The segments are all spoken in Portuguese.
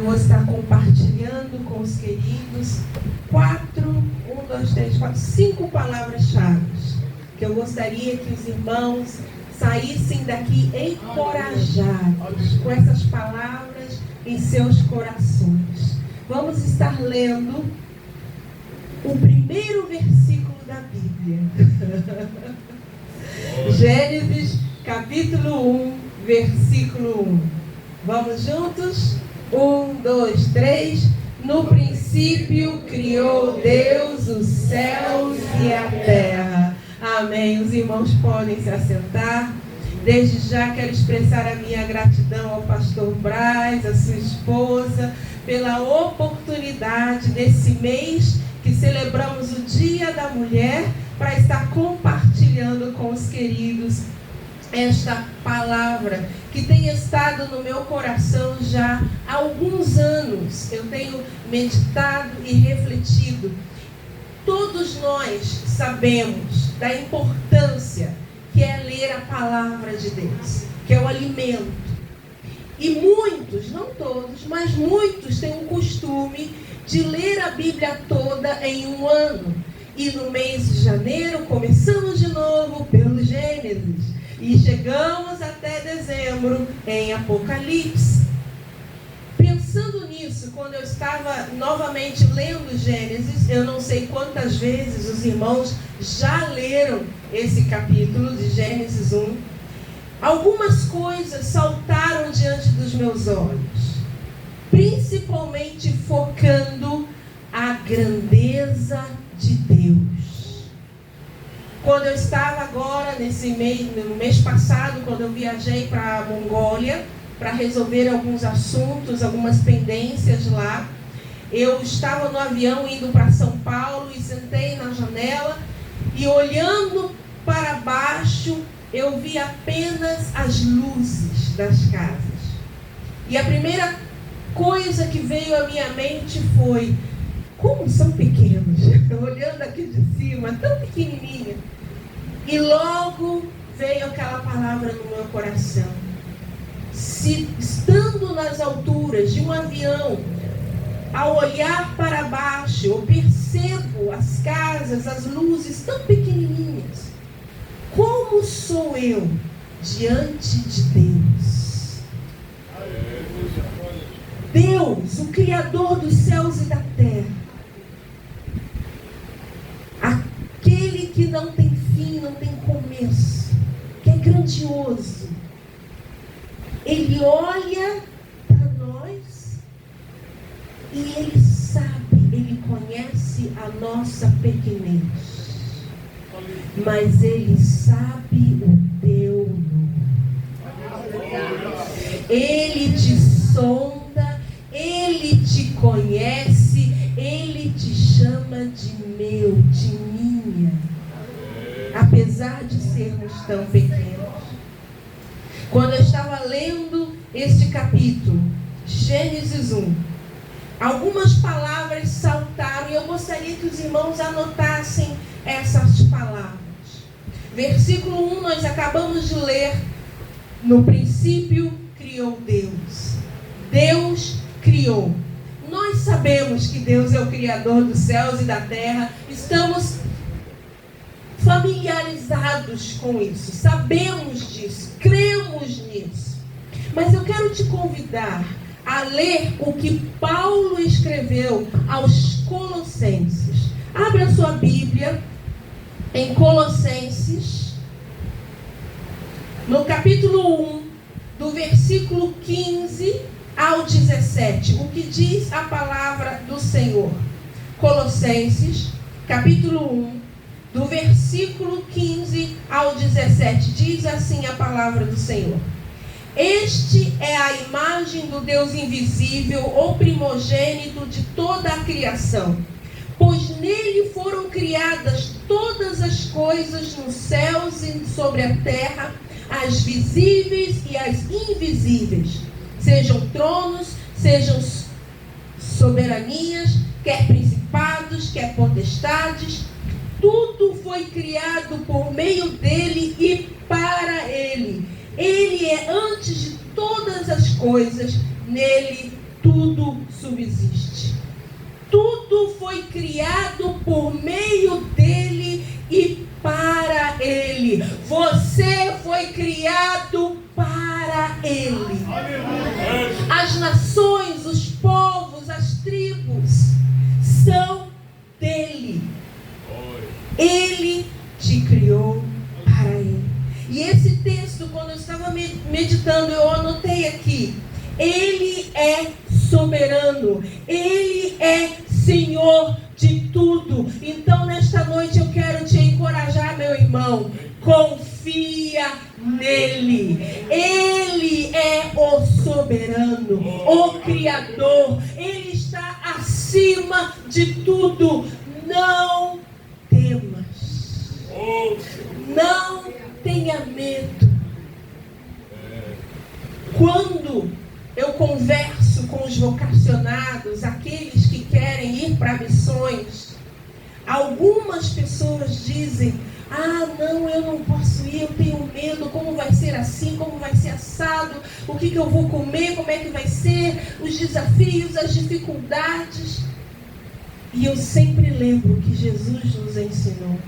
Eu vou estar compartilhando com os queridos 5 palavras-chave que eu gostaria que os irmãos saíssem daqui encorajados com essas palavras em seus corações. Vamos estar lendo o primeiro versículo da Bíblia. Gênesis, capítulo 1, versículo 1. Vamos juntos? 1, 2, 3. No princípio criou Deus os céus e a terra. Amém. Os irmãos podem se assentar. Desde já quero expressar a minha gratidão ao pastor Braz, a sua esposa, pela oportunidade desse mês que celebramos o Dia da Mulher, para estar compartilhando com os queridos esta palavra que tem estado no meu coração já há alguns anos. Eu tenho meditado e refletido. Todos nós sabemos da importância que é ler a palavra de Deus, que é o alimento. E muitos, não todos, mas muitos têm o costume de ler a Bíblia toda em um ano. E no mês de janeiro começamos de novo pelo Gênesis. E chegamos até dezembro em Apocalipse. Pensando nisso, quando eu estava novamente lendo Gênesis, eu não sei quantas vezes os irmãos já leram esse capítulo de Gênesis 1. Algumas coisas saltaram diante dos meus olhos, principalmente focando a grandeza de Deus. Quando eu estava agora, no mês passado, quando eu viajei para a Mongólia, para resolver alguns assuntos, algumas pendências lá, eu estava no avião indo para São Paulo e sentei na janela e olhando para baixo, eu vi apenas as luzes das casas. E a primeira coisa que veio à minha mente foi: como são pequenos, olhando aqui de cima, tão pequenininha. E logo veio aquela palavra no meu coração: se estando nas alturas de um avião, ao olhar para baixo, eu percebo as casas, as luzes tão pequenininhas, como sou eu diante de Deus? Deus, o Criador dos céus e da terra, aquele que não tem fim, não tem começo, que é grandioso. Ele olha para nós e Ele sabe, Ele conhece a nossa pequenez, mas Ele sabe o teu nome. Ele te sonda, Ele te conhece, Ele te chama de meu, de minha, apesar de sermos tão pequenos. Quando eu estava lendo este capítulo, Gênesis 1, algumas palavras saltaram e eu gostaria que os irmãos anotassem essas palavras. Versículo 1, nós acabamos de ler: no princípio criou Deus. Deus criou. Nós sabemos que Deus é o Criador dos céus e da terra. Estamos familiarizados com isso, sabemos disso, cremos nisso. Mas eu quero te convidar a ler o que Paulo escreveu aos Colossenses. Abra a sua Bíblia em Colossenses, no capítulo 1, do versículo 15 ao 17. O que diz a palavra do Senhor? Colossenses, capítulo 1, do versículo 15 ao 17, diz assim a palavra do Senhor: este é a imagem do Deus invisível, o primogênito de toda a criação, pois nele foram criadas todas as coisas nos céus e sobre a terra, as visíveis e as invisíveis, sejam tronos, sejam soberanias, quer principados, quer potestades. Tudo foi criado por meio dele e para ele. Ele é antes de todas as coisas, nele tudo subsiste. Tudo foi criado por meio dele e para ele. Você foi criado para ele. As nações, os povos, as tribos são dele. Ele te criou para ele. E esse texto, quando eu estava meditando, eu anotei aqui. Ele é soberano. Ele é Senhor de tudo. Então, nesta noite, eu quero te encorajar, meu irmão. Confia nele. Ele é o soberano, o Criador. Ele está acima de tudo. Não temas. Não tenha medo. Quando eu converso com os vocacionados, aqueles que querem ir para missões, algumas pessoas dizem: não, eu não posso ir, eu tenho medo, como vai ser assim, como vai ser assado, o que eu vou comer, como é que vai ser, os desafios, as dificuldades. E eu sempre lembro que Jesus nos ensinou: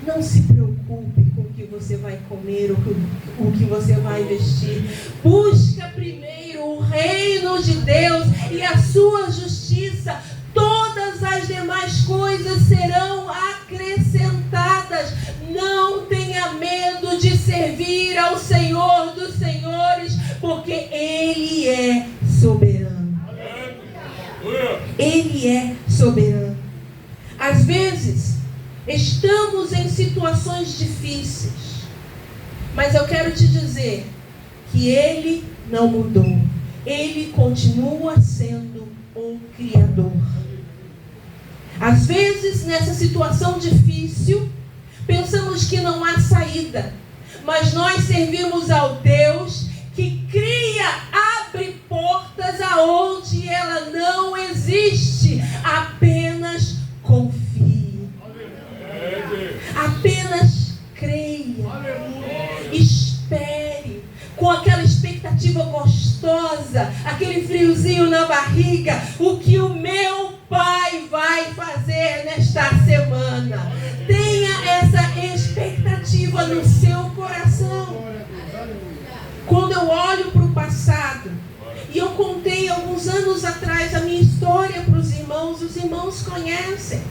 não se preocupe com o que você vai comer, o que você vai vestir. Busca primeiro o reino de Deus e a sua justiça. Todas as demais coisas serão acrescentadas. Não tenha medo de servir ao Senhor dos Senhores, porque Ele é soberano. Ele é soberano. Às vezes, estamos em situações difíceis, mas eu quero te dizer que Ele não mudou. Ele continua sendo o Criador. Às vezes, nessa situação difícil, pensamos que não há saída, mas nós servimos ao Deus que cria, abre portas aonde ela não existe. Apenas confie. Apenas creia. Espere com aquela expectativa gostosa, aquele friozinho na barriga, o que o meu Pai vai fazer nesta semana. Tenha essa expectativa no seu coração. Quando eu olho para o passado, e eu contei alguns anos atrás a minha história para os irmãos conhecem.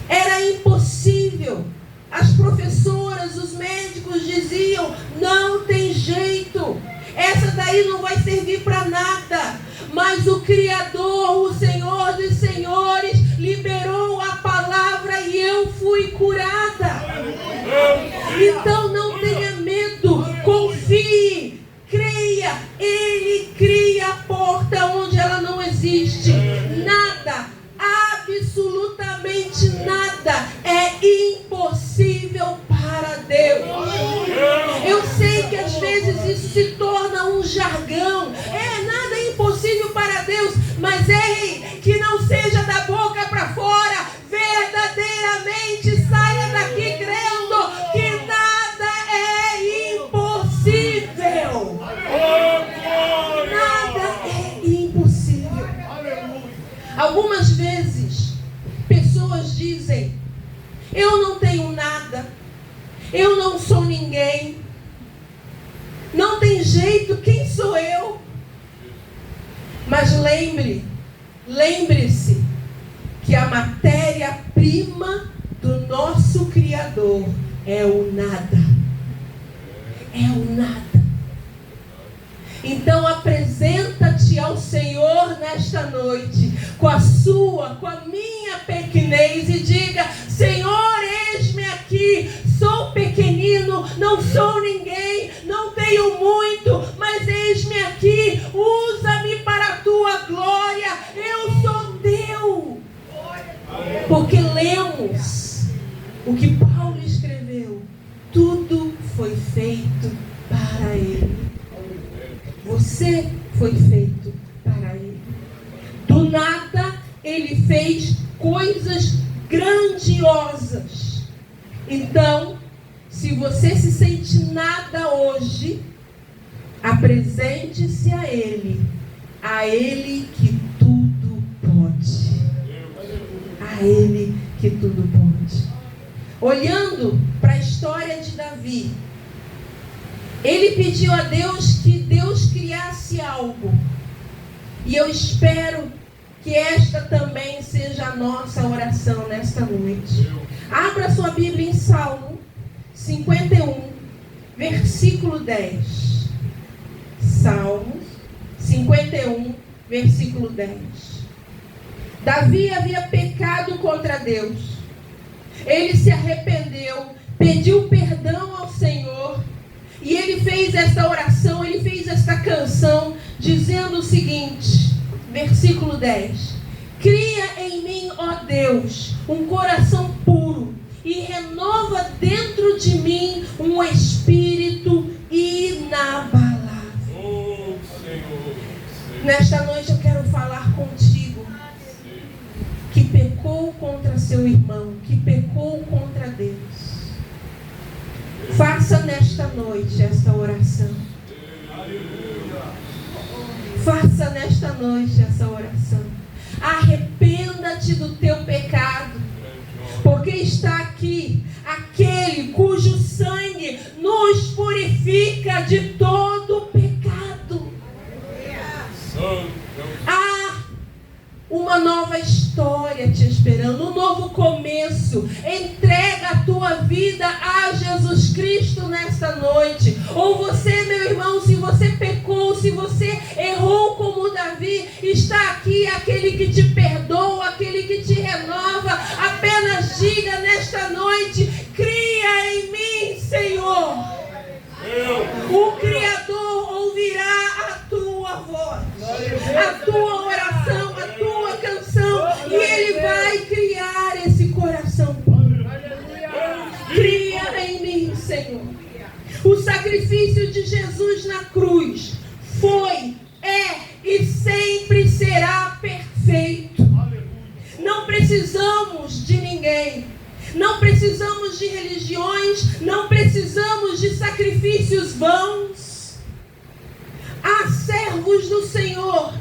Era impossível. As professoras, os médicos diziam: não tem jeito, essa daí não vai servir para nada. Mas o Criador, o Senhor dos Senhores, liberou a palavra e eu fui curada. Então não tenha medo, confie, creia. Ele cria a porta onde ela não existe. Nada, absolutamente nada é impossível para Deus. Eu sei que às vezes isso se torna um jargão. Nada é impossível para Deus. Mas que não seja da boca para fora. Verdadeiramente saia daqui crendo que nada é impossível. Nada é impossível. Algumas vezes pessoas dizem: eu não tenho nada, eu não sou ninguém, não tem jeito, quem sou eu? Mas lembre-se que a matéria-prima do nosso Criador é o nada. É o nada. Então apresenta-te ao Senhor nesta noite, com a minha pequenez, e diga: Senhor, eis-me aqui, sou pequenino, não sou ninguém, não tenho muito, mas eis-me aqui, usa-me para a tua glória, eu sou teu. Porque lemos o que Paulo escreveu: tudo foi feito para Ele. Você foi feito para Ele. Do nada, Ele fez coisas grandiosas. Então, se você se sente nada hoje, apresente-se a Ele que tudo Ele que tudo pode. Olhando para a história de Davi, ele pediu a Deus que Deus criasse algo. E eu espero que esta também seja a nossa oração nesta noite. Abra sua Bíblia em Salmo 51, versículo 10. Salmo 51, versículo 10. Davi havia pecado contra Deus. Ele se arrependeu, pediu perdão ao Senhor. E ele fez esta oração, ele fez esta canção, dizendo o seguinte, versículo 10. Cria em mim, ó Deus, um coração puro e renova dentro de mim um espírito inabalável. Oh, Senhor. Nesta noite eu quero falar contigo que pecou contra seu irmão, que pecou contra Deus. Faça nesta noite esta oração. Faça nesta noite essa oração. Arrependa-te do teu pecado, porque está aqui aquele cujo sangue nos purifica de todo pecado. Há uma nova história te esperando, um novo começo. Entrega a tua vida a Jesus Cristo nesta noite. Ou você, meu irmão, se você pecou, se você errou como Davi, está aqui aquele que te perdoa, aquele que te renova. Apenas diga nesta noite: cria em mim, Senhor. O Criador ouvirá a tua voz, a tua oração, a tua canção, e Ele vai criar esse coração puro. Cria em mim, Senhor. O sacrifício de Jesus na cruz foi, é e sempre será perfeito. Não precisamos de ninguém. Não precisamos de religiões, não precisamos de sacrifícios vãos. Há servos do Senhor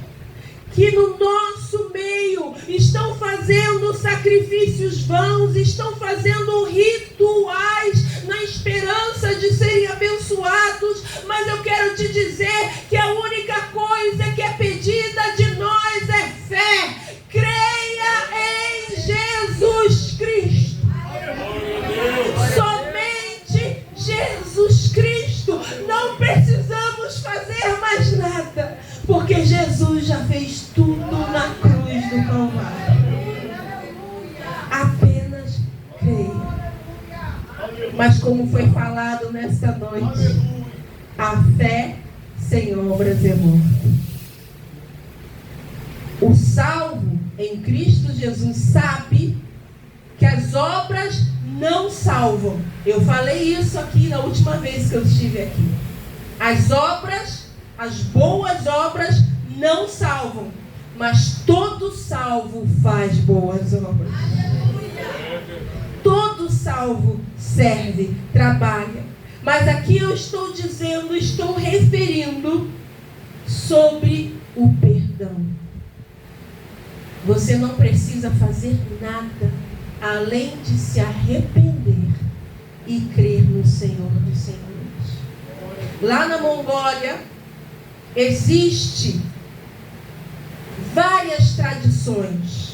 que no nosso meio estão fazendo sacrifícios vãos, estão fazendo rituais na esperança de serem abençoados, mas eu quero te dizer que a única coisa que é pedida de nós é fé. Creia em Jesus Cristo. Somente Jesus Cristo. Não precisamos fazer mais nada, porque Jesus já fez tudo na cruz do Calvário. Apenas creia. Mas como foi falado nesta noite, a fé sem obras é morta. O salvo em Cristo Jesus sabe que as obras não salvam. Eu falei isso aqui na última vez que eu estive aqui. As obras, as boas obras não salvam, mas todo salvo faz boas obras. Todo salvo serve, trabalha. Mas aqui eu estou dizendo, estou referindo sobre o perdão. Você não precisa fazer nada além de se arrepender e crer no Senhor dos Senhores. Lá na Mongólia existe várias tradições,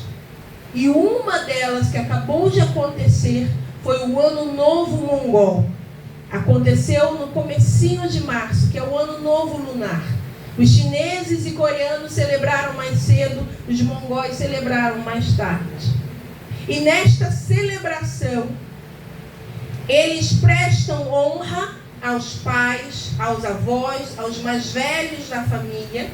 e uma delas que acabou de acontecer foi o Ano Novo Mongol. Aconteceu no comecinho de março, que é o Ano Novo Lunar. Os chineses e coreanos celebraram mais cedo, os mongóis celebraram mais tarde. E nesta celebração, eles prestam honra aos pais, aos avós, aos mais velhos da família.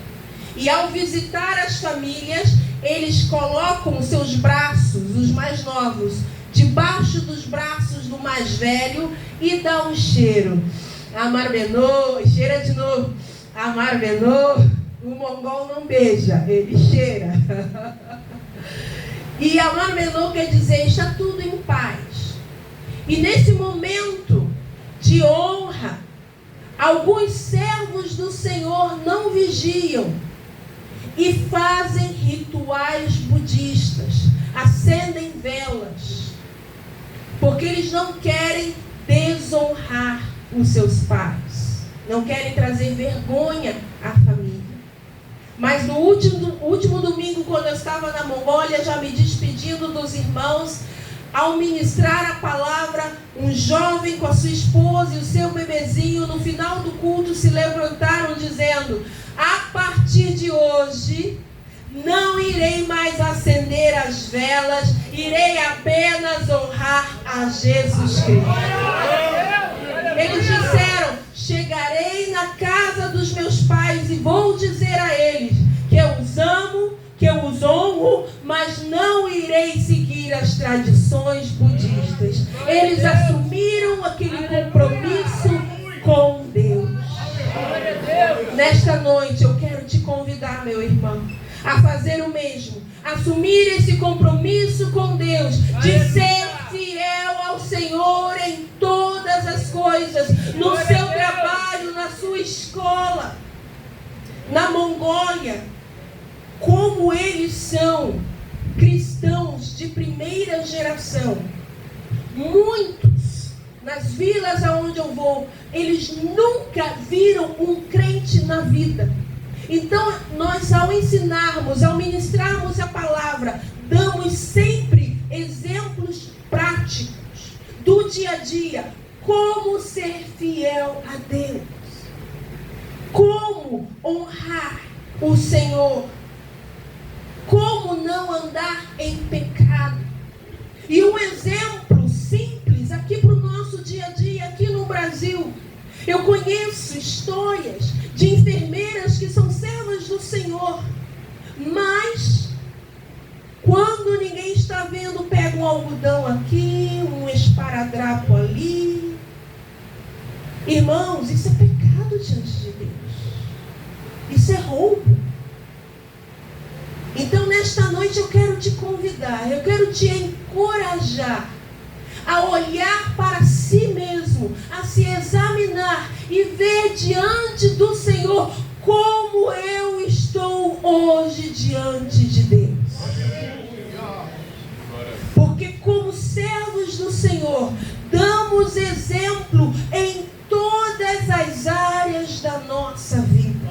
E ao visitar as famílias, eles colocam os seus braços, os mais novos, debaixo dos braços do mais velho e dá um cheiro. Amar Benô, cheira de novo. Amar Benô, o mongol não beija, ele cheira. E Amar Benô quer dizer, está tudo em paz. E nesse momento de honra, alguns servos do Senhor não vigiam e fazem rituais budistas, acendem velas não querem desonrar os seus pais, não querem trazer vergonha à família. Mas no último domingo, quando eu estava na Mongólia, já me despedindo dos irmãos, ao ministrar a palavra, um jovem com a sua esposa e o seu bebezinho, no final do culto, se levantaram dizendo: a partir de hoje, não irei mais acender as velas, irei apenas honrar a Jesus Cristo. Eles disseram: chegarei na casa dos meus pais e vou dizer a eles que eu os amo, que eu os honro, mas não irei seguir as tradições budistas. Eles assumiram aquele compromisso com Deus. Nesta noite eu quero te convidar, meu irmão, a fazer o mesmo. Assumir esse compromisso com Deus, de ser fiel ao Senhor em todas as coisas, no seu trabalho, na sua escola. Na Mongólia, como eles são cristãos de primeira geração, muitos, nas vilas aonde eu vou, eles nunca viram um crente na vida. Então, nós, ao ensinarmos, ao ministrarmos a palavra, damos sempre exemplos práticos do dia a dia, como ser fiel a Deus, como honrar o Senhor, como não andar em pecado. E um exemplo simples aqui para o nosso dia a dia, aqui no Brasil. Eu conheço histórias de enfermeiras que são servas do Senhor, mas quando ninguém está vendo, pega um algodão aqui, um esparadrapo ali. Irmãos, isso é pecado diante de Deus. Isso é roubo. Então, nesta noite eu quero te convidar, eu quero te encorajar a olhar para si mesmo, a se examinar e ver diante do Senhor como eu estou hoje diante de Deus. Porque como servos do Senhor, damos exemplo em todas as áreas da nossa vida.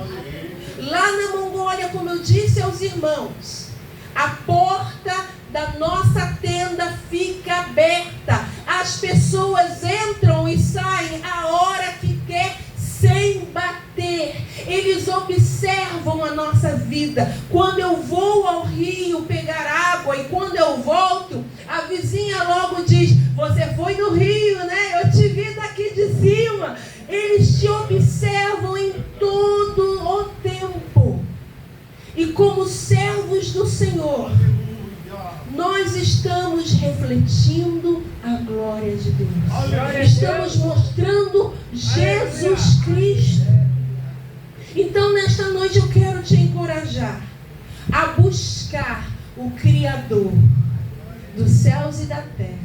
Lá na Mongólia, como eu disse aos irmãos, a porta da nossa tenda fica aberta. As pessoas entram e saem a hora que quer, sem bater. Eles observam a nossa vida. Quando eu vou ao rio pegar água e quando eu volto, a vizinha logo diz: você foi no rio, né? Eu te vi daqui de cima. Eles te observam em todo o tempo. E como servos do Senhor, nós estamos refletindo a glória de Deus. Estamos mostrando Jesus Cristo. Então, nesta noite eu quero te encorajar a buscar o Criador dos céus e da terra.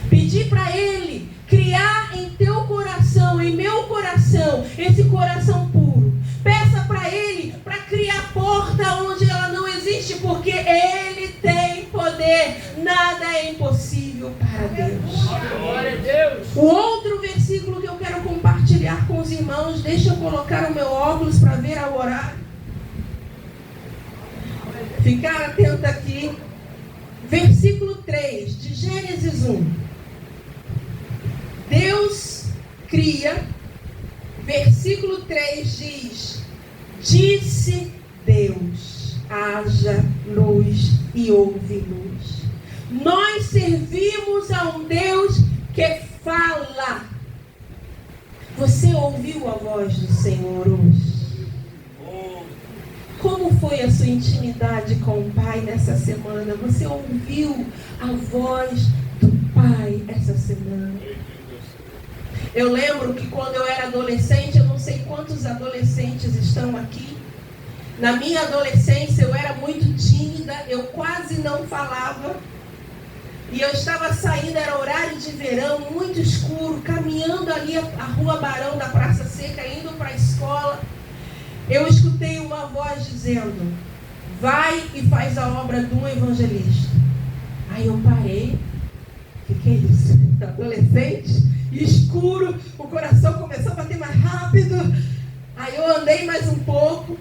Pedir para Ele criar em teu coração, em meu coração, esse coração puro. Peça para Ele para criar porta onde ela não existe, porque Ele tem poder. Nada é impossível para Deus. O outro versículo que eu quero compartilhar com os irmãos, deixa eu colocar o meu óculos para ver ao horário. Ficar atento aqui. Versículo 3 de Gênesis 1. Deus cria, versículo 3 diz: disse Deus, haja luz e houve luz. Nós servimos a um Deus que fala. Você ouviu a voz do Senhor hoje? Como foi a sua intimidade com o Pai nessa semana? Você ouviu a voz do Pai essa semana? Eu lembro que quando eu era adolescente, eu não sei quantos adolescentes estão aqui. Na minha adolescência eu era muito tímida, eu quase não falava. E eu estava saindo, era horário de verão, muito escuro, caminhando ali a Rua Barão da Praça Seca, indo para a escola. Eu escutei uma voz dizendo: vai e faz a obra de um evangelista. Aí eu parei, que é isso? Adolescente, escuro, o coração começou a bater mais rápido. Aí eu andei mais um pouco.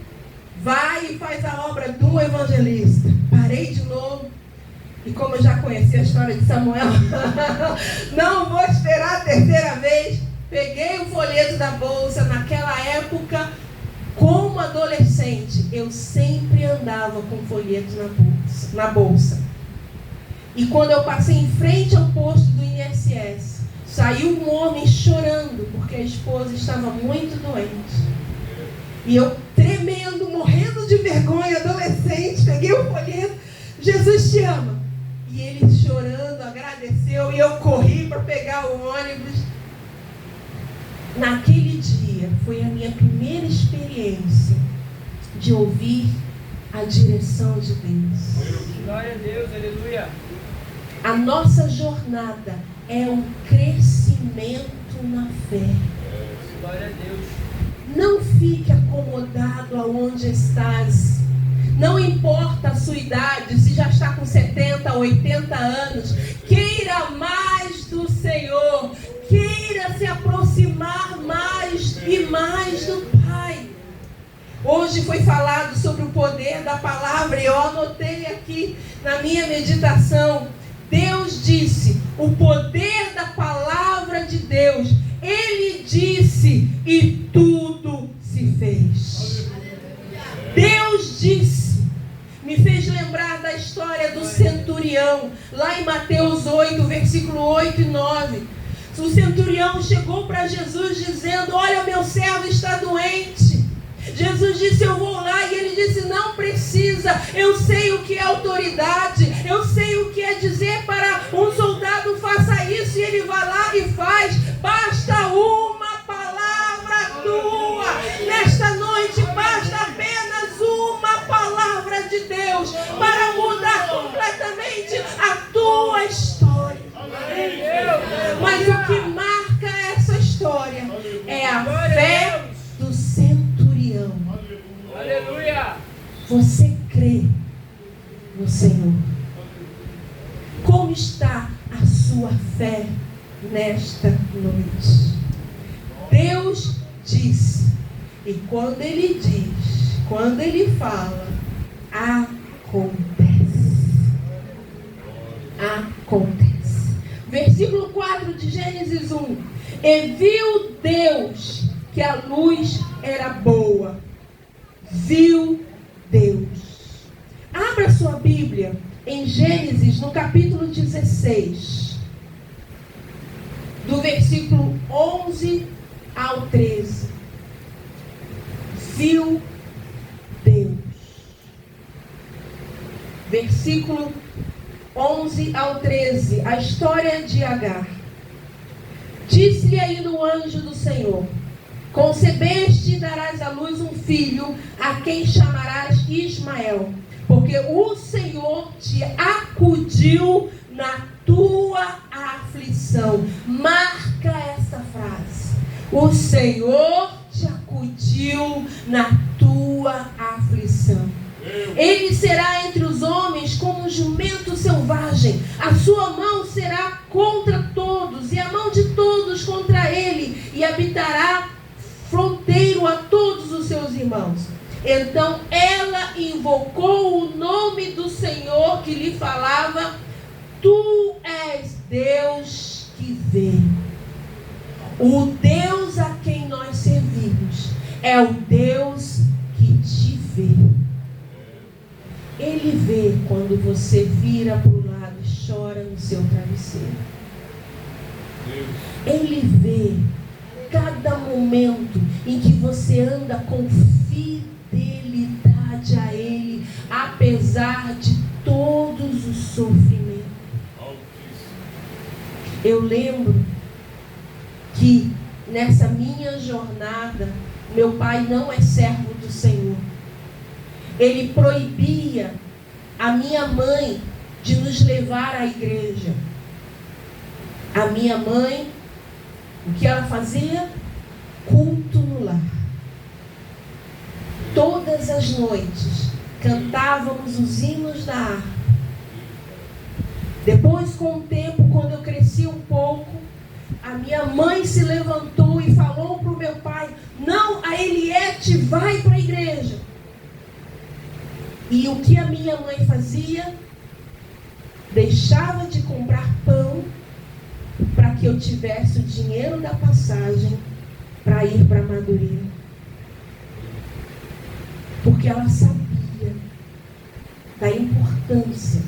Vai e faz a obra de um evangelista. Parei de novo. E como eu já conheci a história de Samuel, não vou esperar a terceira vez. Peguei o folheto da bolsa. Naquela época, como adolescente, eu sempre andava com folheto na bolsa. E quando eu passei em frente ao posto do INSS, saiu um homem chorando, porque a esposa estava muito doente. E eu tremendo, morrendo de vergonha, adolescente, peguei o folheto, Jesus te ama. E ele chorando, agradeceu, e eu corri para pegar o ônibus. Naquele dia, foi a minha primeira experiência de ouvir a direção de Deus. Glória a Deus, aleluia. A nossa jornada é um crescimento na fé. Glória a Deus. Não fique acomodado aonde estás. Não importa a sua idade, se já está com 70, 80 anos. Queira mais do Senhor. Queira se aproximar mais e mais do Pai. Hoje foi falado sobre o poder da palavra. E eu anotei aqui na minha meditação. Deus disse, o poder da palavra de Deus. Ele disse e tudo se fez. Deus disse. Me fez lembrar da história do centurião, lá em Mateus 8, versículo 8 e 9. O centurião chegou para Jesus dizendo, olha, meu servo está doente. Jesus disse, eu vou lá, e ele disse, não precisa, eu sei o que é autoridade, eu sei o que é dizer para um soldado, faça isso, e ele vai lá e faz, basta uma palavra tua, nesta noite basta apenas uma palavra de Deus, para mudar completamente a tua história. Mas o que marca essa história é a fé do centurião. Aleluia. Você crê no Senhor? Como está a sua fé nesta noite? Deus disse, e quando Ele diz, quando Ele fala, acontece. Acontece. Versículo 4 de Gênesis 1. E viu Deus que a luz era boa. Viu Deus. Abra sua Bíblia em Gênesis, no capítulo 16. Do versículo 11 ao 13. Viu Deus. Versículo 11 ao 13. A história de Agar. Disse-lhe ainda o anjo do Senhor: concebeste e darás à luz um filho, a quem chamarás Ismael, porque o Senhor te acudiu na tua aflição. Marca essa frase. O Senhor te acudiu na tua aflição. Ele será entre os homens como um jumento selvagem. A sua mão será contra todos, e a mão de todos contra ele, e habitará fronteiro a todos os seus irmãos. Então ela invocou o nome do Senhor que lhe falava: tu és Deus que vê. O Deus a quem nós servimos é o Deus que te vê. Ele vê quando você vira para o lado e chora no seu travesseiro. Ele vê cada momento em que você anda com fidelidade a Ele, apesar de todos os sofrimentos. Eu lembro que nessa minha jornada, meu pai não é servo do Senhor. Ele proibia a minha mãe de nos levar à igreja. A minha mãe, o que ela fazia? Culto no lar. Todas as noites cantávamos os hinos da harpa. Depois, com o tempo, quando eu cresci, a minha mãe se levantou e falou para o meu pai: não, a Eliette vai para a igreja. E o que a minha mãe fazia? Deixava de comprar pão para que eu tivesse o dinheiro da passagem para ir para Madureira. Porque ela sabia da importância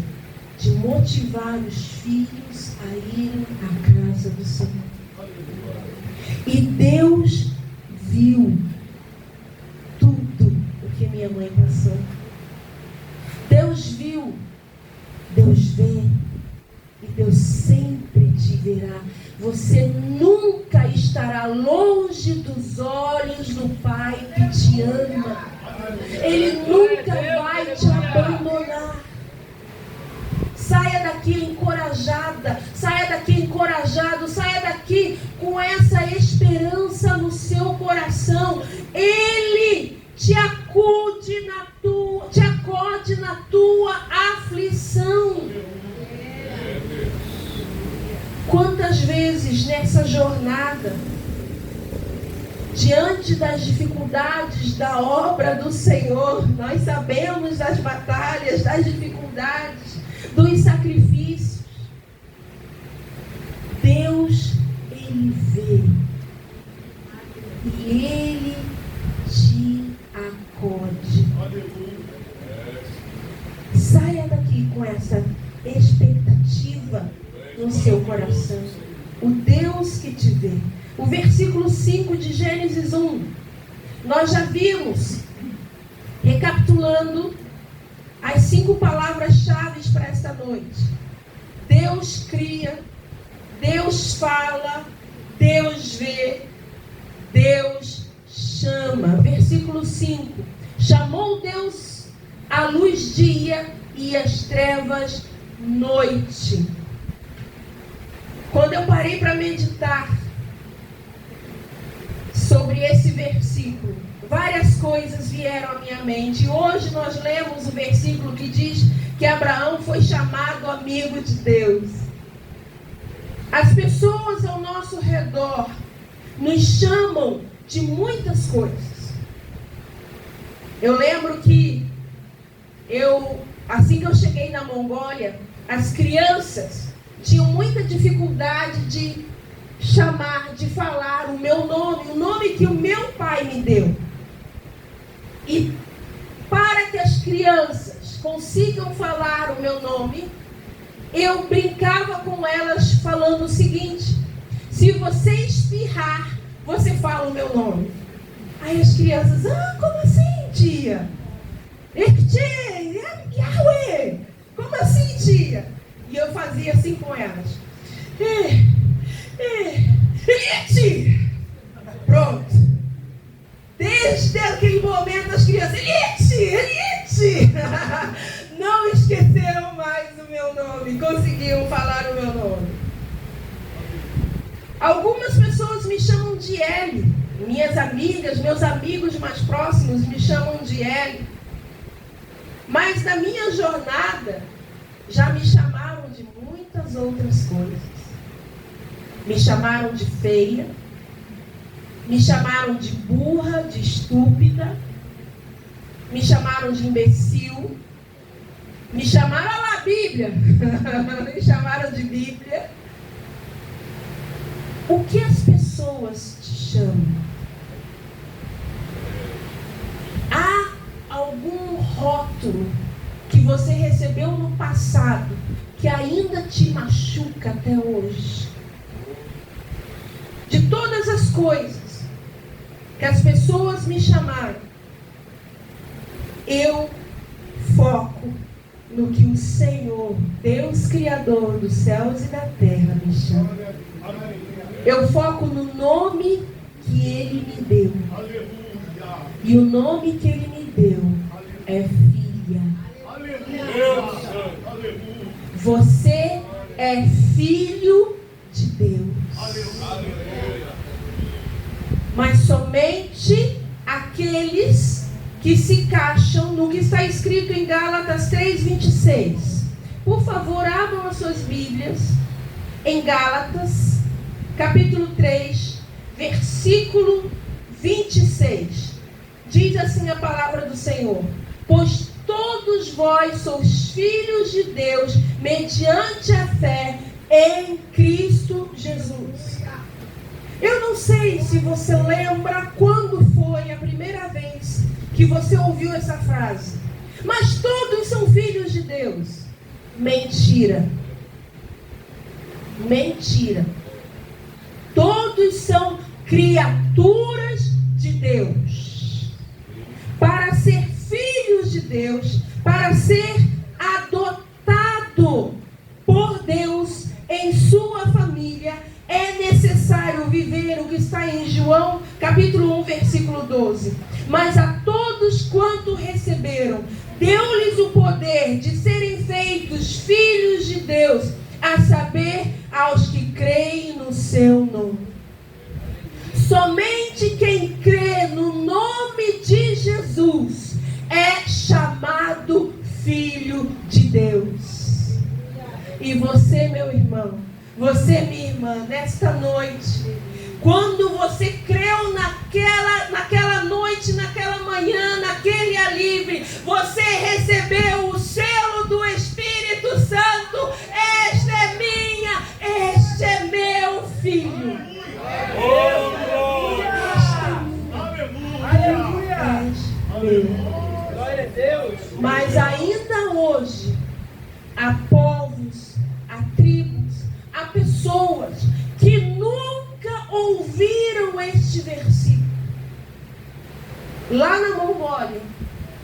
de motivar os filhos a irem à casa do Senhor. E Deus viu tudo o que minha mãe passou. Deus viu, Deus vê, e Deus sempre te verá. Você nunca estará longe dos olhos do Pai que te ama. Ele nunca vai te abandonar. Saia daqui encorajada, saia daqui encorajado, saia daqui com essa esperança no seu coração. Ele te acode na tua aflição. Quantas vezes nessa jornada, diante das dificuldades da obra do Senhor, nós sabemos das batalhas, das dificuldades, dos sacrifícios. Deus, Ele vê e Ele te acode. Saia daqui com essa expectativa no seu coração. O Deus que te vê. O versículo 5 de Gênesis 1. Nós já vimos, recapitulando, as 5 palavras-chave para esta noite. Deus cria, Deus fala, Deus vê, Deus chama. Versículo 5. Chamou Deus a luz dia e as trevas noite. Quando eu parei para meditar sobre esse versículo, várias coisas vieram à minha mente. E hoje nós lemos o versículo que diz que Abraão foi chamado amigo de Deus. As pessoas ao nosso redor nos chamam de muitas coisas. Eu lembro que assim que eu cheguei na Mongólia, as crianças tinham muita dificuldade de chamar, de falar o meu nome, o nome que o meu pai me deu. E para que as crianças consigam falar o meu nome, eu brincava com elas falando o seguinte: se você espirrar, você fala o meu nome. Aí as crianças: como assim, tia? Como assim, tia? E eu fazia assim com elas. Eliette! Pronto. Desde aquele momento as crianças: Eliette! Não esqueceram mais o meu nome. Conseguiam falar o meu nome. Algumas pessoas me chamam de Eli. Minhas amigas, meus amigos mais próximos me chamam de Eli. Mas na minha jornada já me chamaram de muitas outras coisas. Me chamaram de feia, me chamaram de burra, de estúpida, me chamaram de imbecil, me chamaram, olha lá a Bíblia, me chamaram de Bíblia. O que as pessoas te chamam? Há algum rótulo que você recebeu no passado que ainda te machuca até hoje? De todas as coisas que as pessoas me chamaram, eu foco no que o Senhor, Deus Criador dos céus e da terra, me chama. Eu foco no nome que Ele me deu. E o nome que Ele me deu é filha. Você é filho de Deus. Mas somente aqueles que se encaixam no que está escrito em Gálatas 3:26. Por favor, abram as suas Bíblias em Gálatas capítulo 3, versículo 26. Diz assim a palavra do Senhor: pois todos vós sois filhos de Deus, mediante a fé em Cristo Jesus. Eu não sei se você lembra quando foi a primeira vez que você ouviu essa frase, mas todos são filhos de Deus. Mentira. Mentira. Todos são criaturas de Deus. Para ser filhos de Deus, para ser adotado por Deus em sua família, é necessário viver o que está em João, capítulo 1, versículo 12. Mas a todos quanto receberam, deu-lhes o poder de serem feitos filhos de Deus, a saber, aos que creem no seu nome. Somente quem crê no nome de Jesus é chamado filho de Deus. E você, meu irmão, você, minha irmã, nesta noite, quando você creu naquela noite, naquela manhã, naquele alívio, você recebeu o selo do Espírito Santo. Este é minha, este é meu filho. Aleluia! Glória a Deus! Mas ainda hoje, há povos, há tribos, há pessoas que nunca ouviram este versículo. Lá na Mongólia,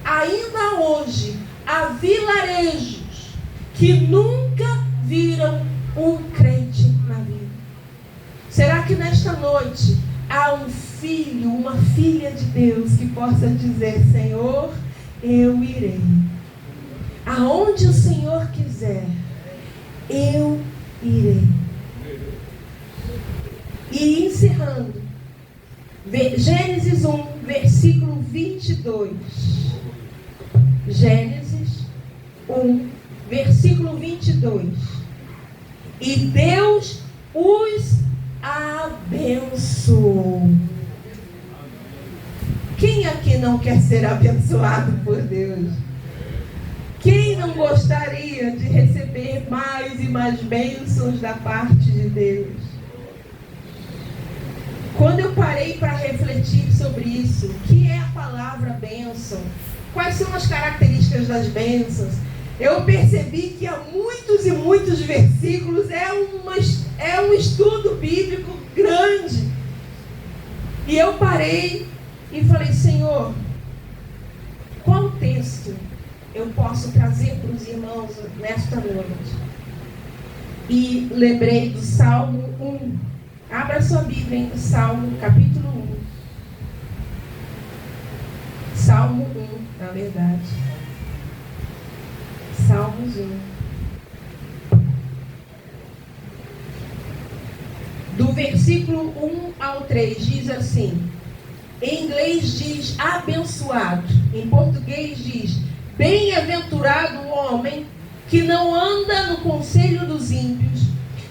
ainda hoje, há vilarejos que nunca viram um crente na vida. Será que nesta noite há um filho, uma filha de Deus que possa dizer: Senhor, eu irei. Aonde o Senhor quiser, eu irei. E encerrando, Gênesis 1, versículo 22. Gênesis 1, versículo 22. E Deus os abençoou. Quem aqui não quer ser abençoado por Deus? Quem não gostaria de receber mais e mais bênçãos da parte de Deus? Quando eu parei para refletir sobre isso, o que é a palavra bênção? Quais são as características das bênçãos? Eu percebi que há muitos e muitos versículos, é um estudo bíblico grande. E eu parei e falei: Senhor, qual texto eu posso trazer para os irmãos nesta noite? E lembrei do Salmo 1. Abra sua Bíblia em Salmo, capítulo 1. Salmo 1, na verdade. Salmos 1. Do versículo 1 ao 3, diz assim. Em inglês diz abençoado. Em português diz: bem-aventurado o homem que não anda no conselho dos ímpios,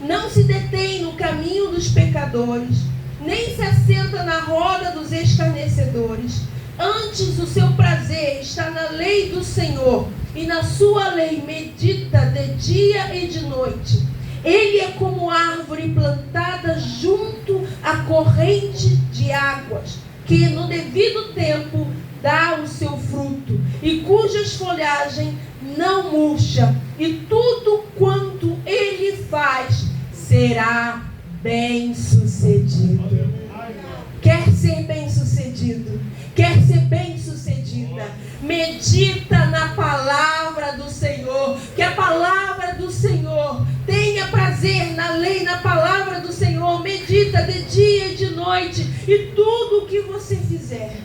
não se detém no caminho dos pecadores, nem se assenta na roda dos escarnecedores. Antes o seu prazer está na lei do Senhor, e na sua lei medita de dia e de noite. Ele é como árvore plantada junto à corrente de águas, que no devido tempo dá o seu fruto, e cujas folhagem não murcha, e tudo quanto ele faz será bem-sucedido. Quer ser bem-sucedido? Quer ser bem-sucedida? Medita na palavra do Senhor. Que a palavra do Senhor tenha prazer na lei, na palavra do Senhor. Medita de dia e de noite. E tudo o que você fizer,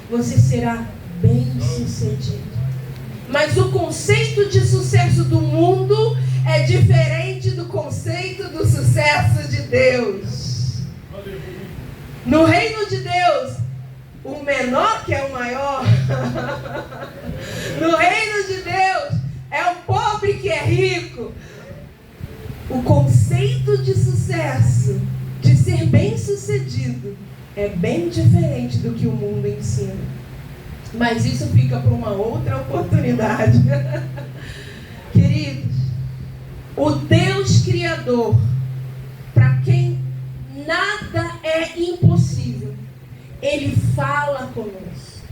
você será bem-sucedido. Mas o conceito de sucesso do mundo é diferente do conceito do sucesso de Deus. No reino de Deus, o menor que é o maior. No reino de Deus, é o pobre que é rico. O conceito de sucesso, de ser bem-sucedido é bem diferente do que o mundo ensina. Mas isso fica para uma outra oportunidade. Queridos, o Deus Criador, para quem nada é impossível, Ele fala conosco.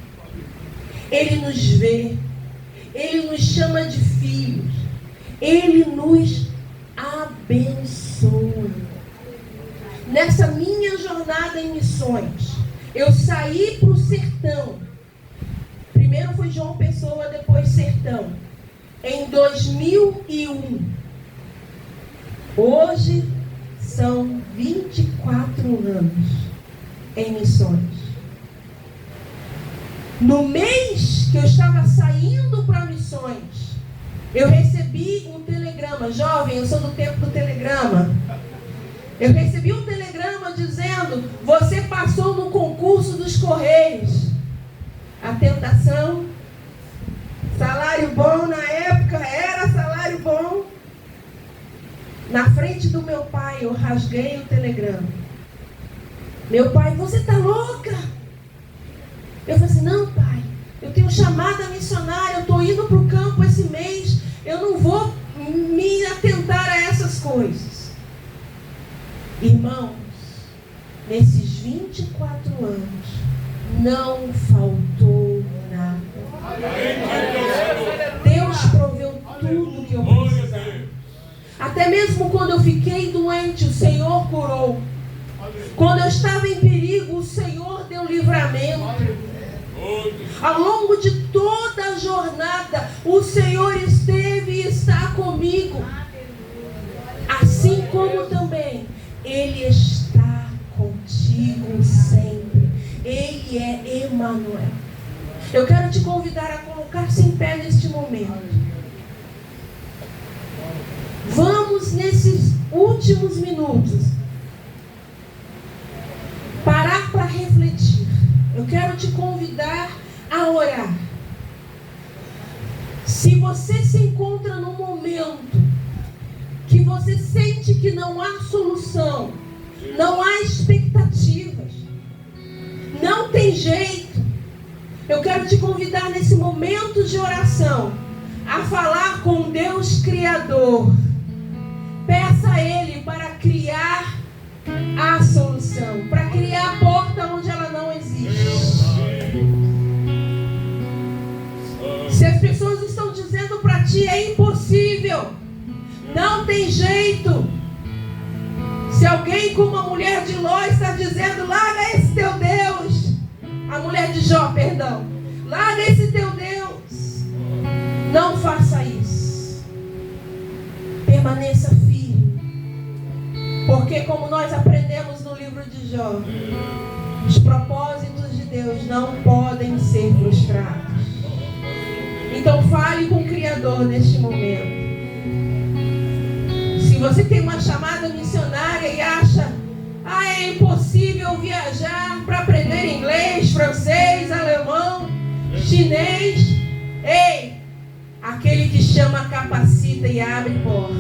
Ele nos vê. Ele nos chama de filhos. Ele nos abençoa. Nessa minha jornada em missões, eu saí para o sertão. Primeiro foi João Pessoa, depois sertão. Em 2001. Hoje são 24 anos em missões. No mês que eu estava saindo para missões, eu recebi um telegrama. Jovem, eu sou do tempo do telegrama. Eu recebi um telegrama dizendo: você passou no concurso dos Correios. A tentação, salário bom na época, era salário bom. Na frente do meu pai, eu rasguei o telegrama. Meu pai: você está louca? Eu falei assim: não, pai, eu tenho chamada missionária, eu estou indo para o campo esse mês, eu não vou me atentar a essas coisas. Irmãos, nesses 24 anos, não faltou nada. Deus proveu tudo que eu precisava. Até mesmo quando eu fiquei doente, o Senhor curou. Quando eu estava em perigo, o Senhor deu livramento. Ao longo de toda a jornada, o Senhor esteve e está comigo. Assim como também Ele está contigo sempre. Ele é Emanuel. Eu quero te convidar a colocar-se em pé neste momento. Vamos, nesses últimos minutos, parar para refletir. Eu quero te convidar a orar. Se você se encontra num momento que você sente que não há solução, não há expectativas, não tem jeito, eu quero te convidar nesse momento de oração a falar com Deus Criador. Peça a Ele para criar a solução, para criar a porta onde ela não existe. Se as pessoas estão dizendo para ti é impossível, não tem jeito. Se alguém como a mulher de Ló está dizendo: larga esse teu Deus, a mulher de Jó, perdão, larga esse teu Deus, não faça isso. Permaneça firme, porque como nós aprendemos no livro de Jó, os propósitos de Deus não podem ser frustrados. Então fale com o Criador neste momento. Se você tem uma chamada missionária e acha: é impossível viajar para aprender inglês, francês, alemão, chinês. Ei, aquele que chama capacita e abre porta.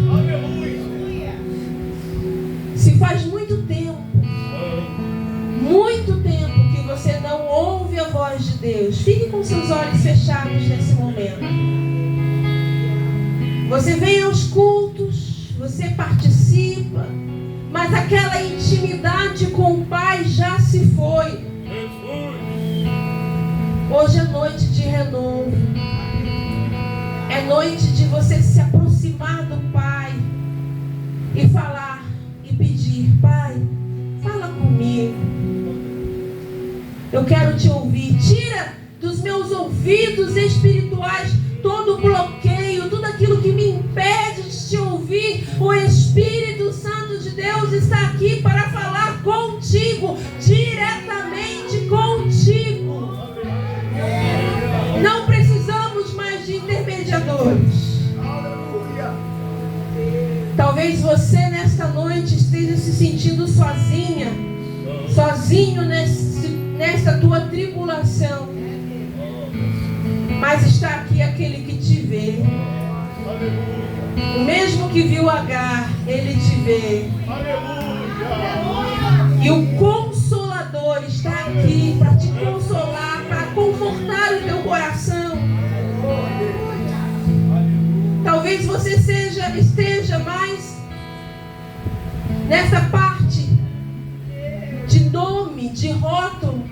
Se faz muito tempo que você não ouve a voz de Deus, fique com seus olhos fechados nesse momento. Você vem aos cultos, você participa, mas aquela intimidade com o Pai já se foi. Hoje é noite de renovo. É noite de você se aproximar do Pai e falar e pedir: Pai, fala comigo. Eu quero te ouvir. Tira dos meus ouvidos espirituais todo bloqueio, tudo aquilo que me impede de te ouvir. O Espírito Santo de Deus está aqui para falar contigo, diretamente contigo. Não precisamos mais de intermediadores. Talvez você nesta noite esteja se sentindo sozinha, sozinho nesta tua tribulação. Mas está aqui aquele que te vê. O mesmo que viu Agar, ele te vê. E o Consolador está aqui para te consolar, para confortar o teu coração. Talvez você esteja mais nessa parte de nome, de rótulo.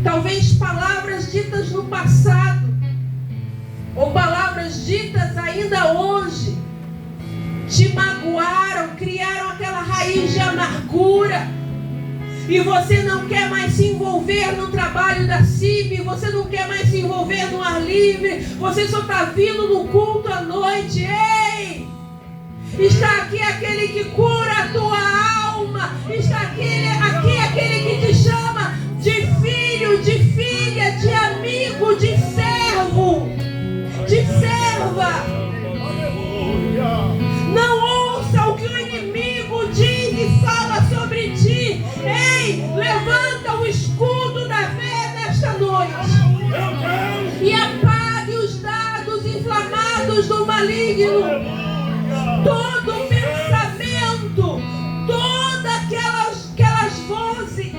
Talvez palavras ditas no passado, ou palavras ditas ainda hoje, te magoaram, criaram aquela raiz de amargura. E você não quer mais se envolver no trabalho da CIB, você não quer mais se envolver no ar livre, você só está vindo no culto à noite. Ei! Está aqui aquele que cura a tua alma, está aqui aquele que te chama de filho, de filha, de amigo, de servo, de serva. Não ouça o que o inimigo diz e fala sobre ti. Ei, levanta o escudo da fé nesta noite e apague os dardos inflamados do maligno. Todo pensamento, todas aquelas vozes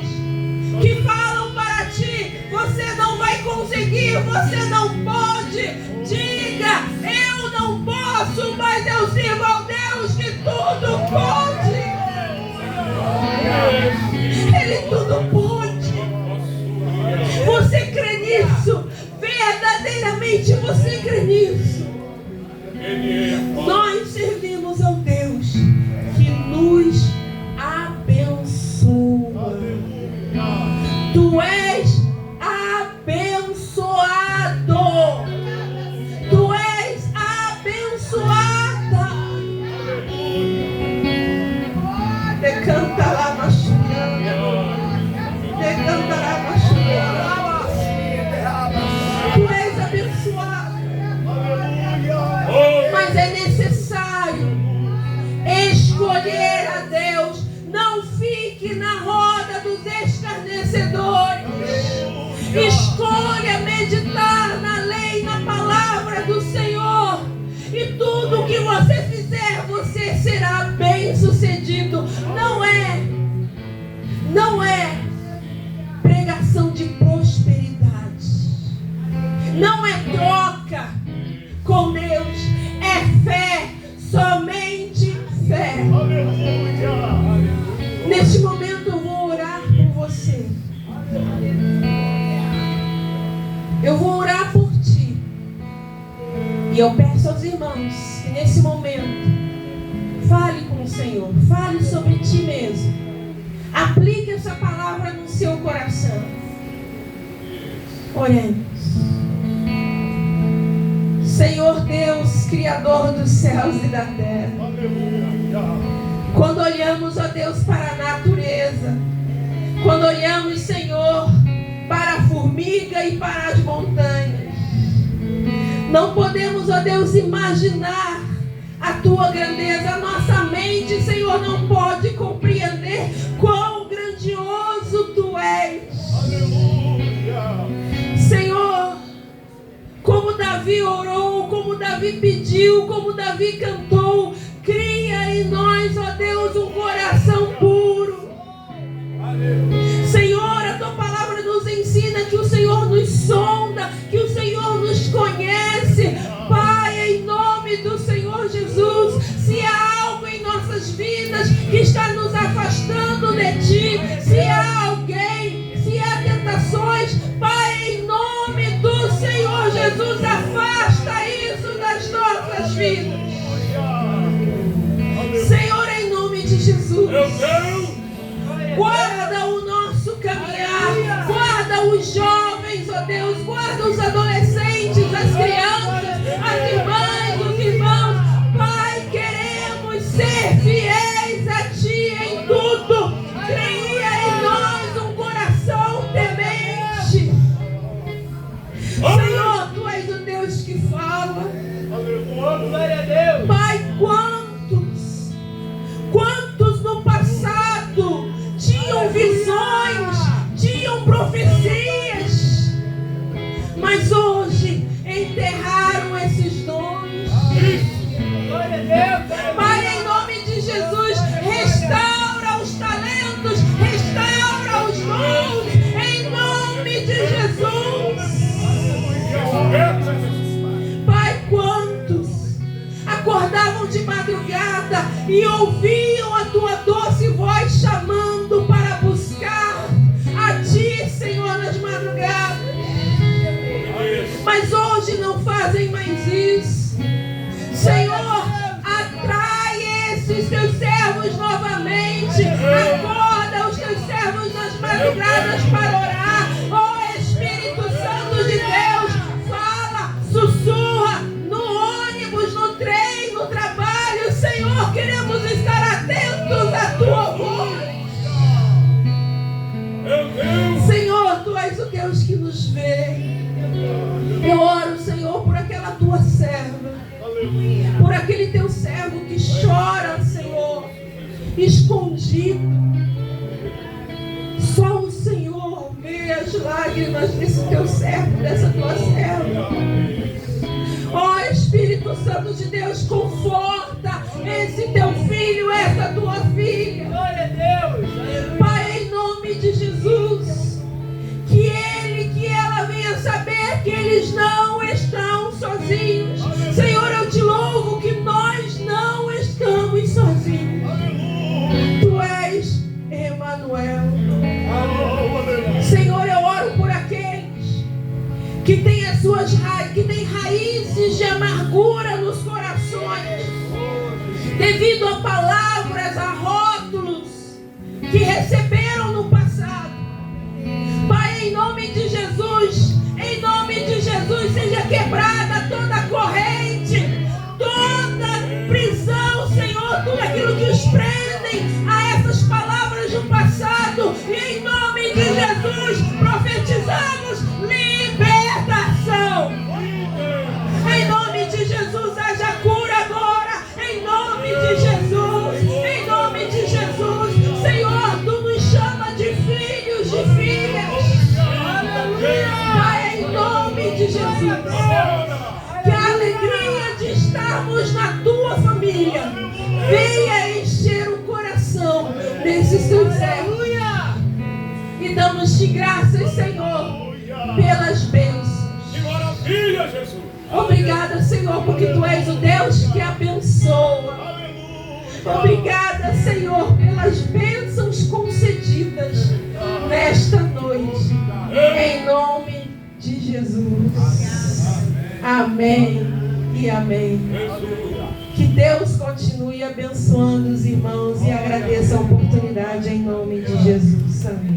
que falam para ti, você não vai conseguir, você não pode. Diga, eu não posso, mas eu sirvo ao Deus que tudo pode. Ele tudo pode. Você crê nisso? Verdadeiramente você crê nisso? Nós servimos ao Deus que nos abençoa. Tu és abençoado. Tu és abençoada. Decanta lá, machucando. Decanta lá, machucando. Tu és abençoado. Mas é necessário escolher a Deus. Não fique na roda dos escarnecedores. Escolha meditar na lei, na palavra do Senhor. E tudo que você fizer, você será bem sucedido. Não é pregação de prosperidade. Não é troca com Deus. É fé, somente fé. Neste momento eu vou orar por você. Eu vou orar por ti. E eu peço aos irmãos que nesse momento fale com o Senhor. Fale sobre ti mesmo. Aplique essa palavra no seu coração. Oremos. Senhor Deus, Criador dos céus e da terra. Quando olhamos, ó Deus, para a natureza, quando olhamos, Senhor, para a formiga e para as montanhas, não podemos, ó Deus, imaginar a tua grandeza. A nossa mente, Senhor, não pode compreender quão grandioso tu és. Senhor, como Davi orou, como Davi pediu, como Davi cantou, cria em nós, ó Deus, um coração puro. Senhor, a tua palavra nos ensina que o Senhor nos sonda, que o Senhor nos conhece. Pai, em nome do Senhor Jesus, se há algo em nossas vidas que está nos afastando de ti, se há alguém, se há tentações, Pai, em nome do Senhor Jesus, afasta isso das nossas vidas. Senhor, em nome de Jesus, guarda o nosso caminhar, guarda os jovens, ó Deus, guarda os adolescentes, as crianças, as irmãs, os irmãos. Pai, queremos ser fiéis a Ti em tudo. Cria em nós um coração temente. Senhor, Tu és o Deus que fala. Glória a Deus. acordavam de madrugada e ouviam a tua doce voz chamando para buscar a ti, Senhor, nas madrugadas. Mas hoje não fazem mais isso. Senhor, atrai esses teus servos novamente. Acorda os teus servos nas madrugadas para orar. Oh Espírito Santo de Deus, fala, sussurra no ônibus, no trem, no trabalho. Senhor, queremos estar atentos à tua voz. Senhor, tu és o Deus que nos vê. Eu oro, Senhor, por aquela tua serva, por aquele teu servo que chora, Senhor, escondido. Só o Senhor vê as lágrimas desse teu servo, dessa tua serva. Ó Espírito Santo de Deus, conforta esse teu filho, essa tua filha. Glória a Deus. Pai, em nome de Jesus, que ela venha saber que eles não estão sozinhos. Senhor, eu te louvo que nós não estamos sozinhos. Tu és Emanuel. Senhor, eu oro por aqueles que têm as suas que têm raízes de amargura nos corações, devido a palavras, a rótulos que receberam no passado. Pai, em nome de Jesus, seja quebrada toda corrente, toda prisão, Senhor, tudo aquilo que os prendem a essas palavras do passado. E em nome de Jesus, profetizamos libertação. Em nome de Jesus, haja cura agora. Em nome de Jesus, em nome de Jesus. Senhor, tu nos chama de filhos, de filhas. Pai, em nome de Jesus, que a alegria de estarmos na tua família venha encher o coração desses teus servos. E damos-te graças, Senhor, pelas bênçãos. Que maravilha, Jesus. Obrigada, Senhor, porque tu és o Deus que abençoa. Obrigada, Senhor, pelas bênçãos concedidas nesta noite. Em nome de Jesus. Amém e amém. Que Deus continue abençoando os irmãos e agradeça a oportunidade em nome de Jesus. Amém.